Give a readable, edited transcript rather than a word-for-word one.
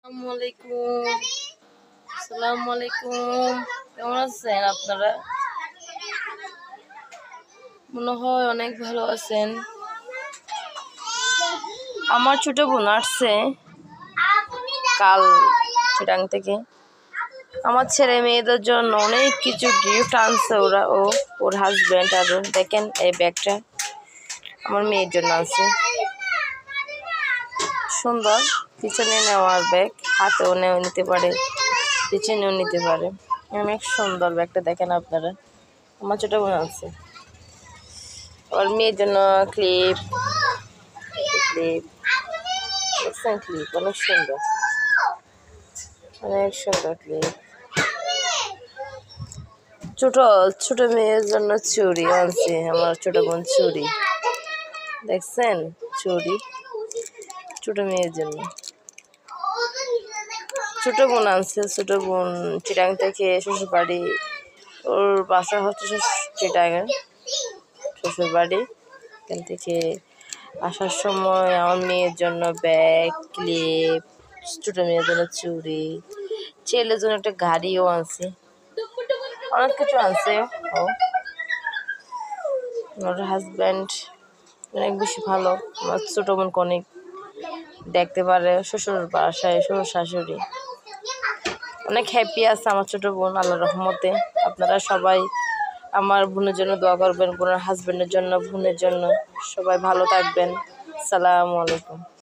আসসালামু আলাইকুম। কেমন আছেন আপনারা? মনে হয় অনেক ভালো আছেন। আমার ছোট বোন আসছে কাল চিটাং থেকে। আমার ছেলে মেয়েদের জন্য অনেক কিছু গিফট আনছে ওর হাজব্যান্ড। আর দেখেন এই ব্যাগটা আমার মেয়ের জন্য আছে, সুন্দর। পিছনে নেওয়ার ব্যাগ, হাতেও নিতে পারে, পিছনেও নিতে পারে। অনেক সুন্দর ব্যাগটা, দেখেন আপনারা। আমার ছোট বোন আছে। আমার মেয়ের জন্য ক্লিপ দেখছেন, ক্লিপ অনেক সুন্দর, অনেক সুন্দর ক্লিপ। ছোট মেয়ের জন্য চুড়ি আনছি আমার ছোট বোন, চুড়ি দেখছেন, চুড়ি ছোট মেয়ের জন্য। ছোট বোন আনছে, ছোট বোন চিটাং থেকে শ্বশুর বাড়ি, ওর বাসা হচ্ছে চিটাঙে শ্বশুর বাড়ি। এখান থেকে আসার সময় আমার মেয়ের জন্য ব্যাগ, ক্লিপ, ছোট মেয়ের জন্য চুড়ি, ছেলের জন্য একটা গাড়িও আনছে, অনেক কিছু আনছে। ওর হাজব্যান্ড অনেক বেশি ভালো। আমার ছোট বোনকে অনেক দেখতে পারে, শ্বশুর বাসায় শ্বশুর শাশুড়ি অনেক হ্যাপি আছে আমার ছোট বোন, আল্লাহর রহমতে। আপনারা সবাই আমার বোনের জন্য দোয়া করবেন, বোনের হাজব্যান্ডের জন্য, বোনের জন্য। সবাই ভালো থাকবেন। আসসালামু আলাইকুম।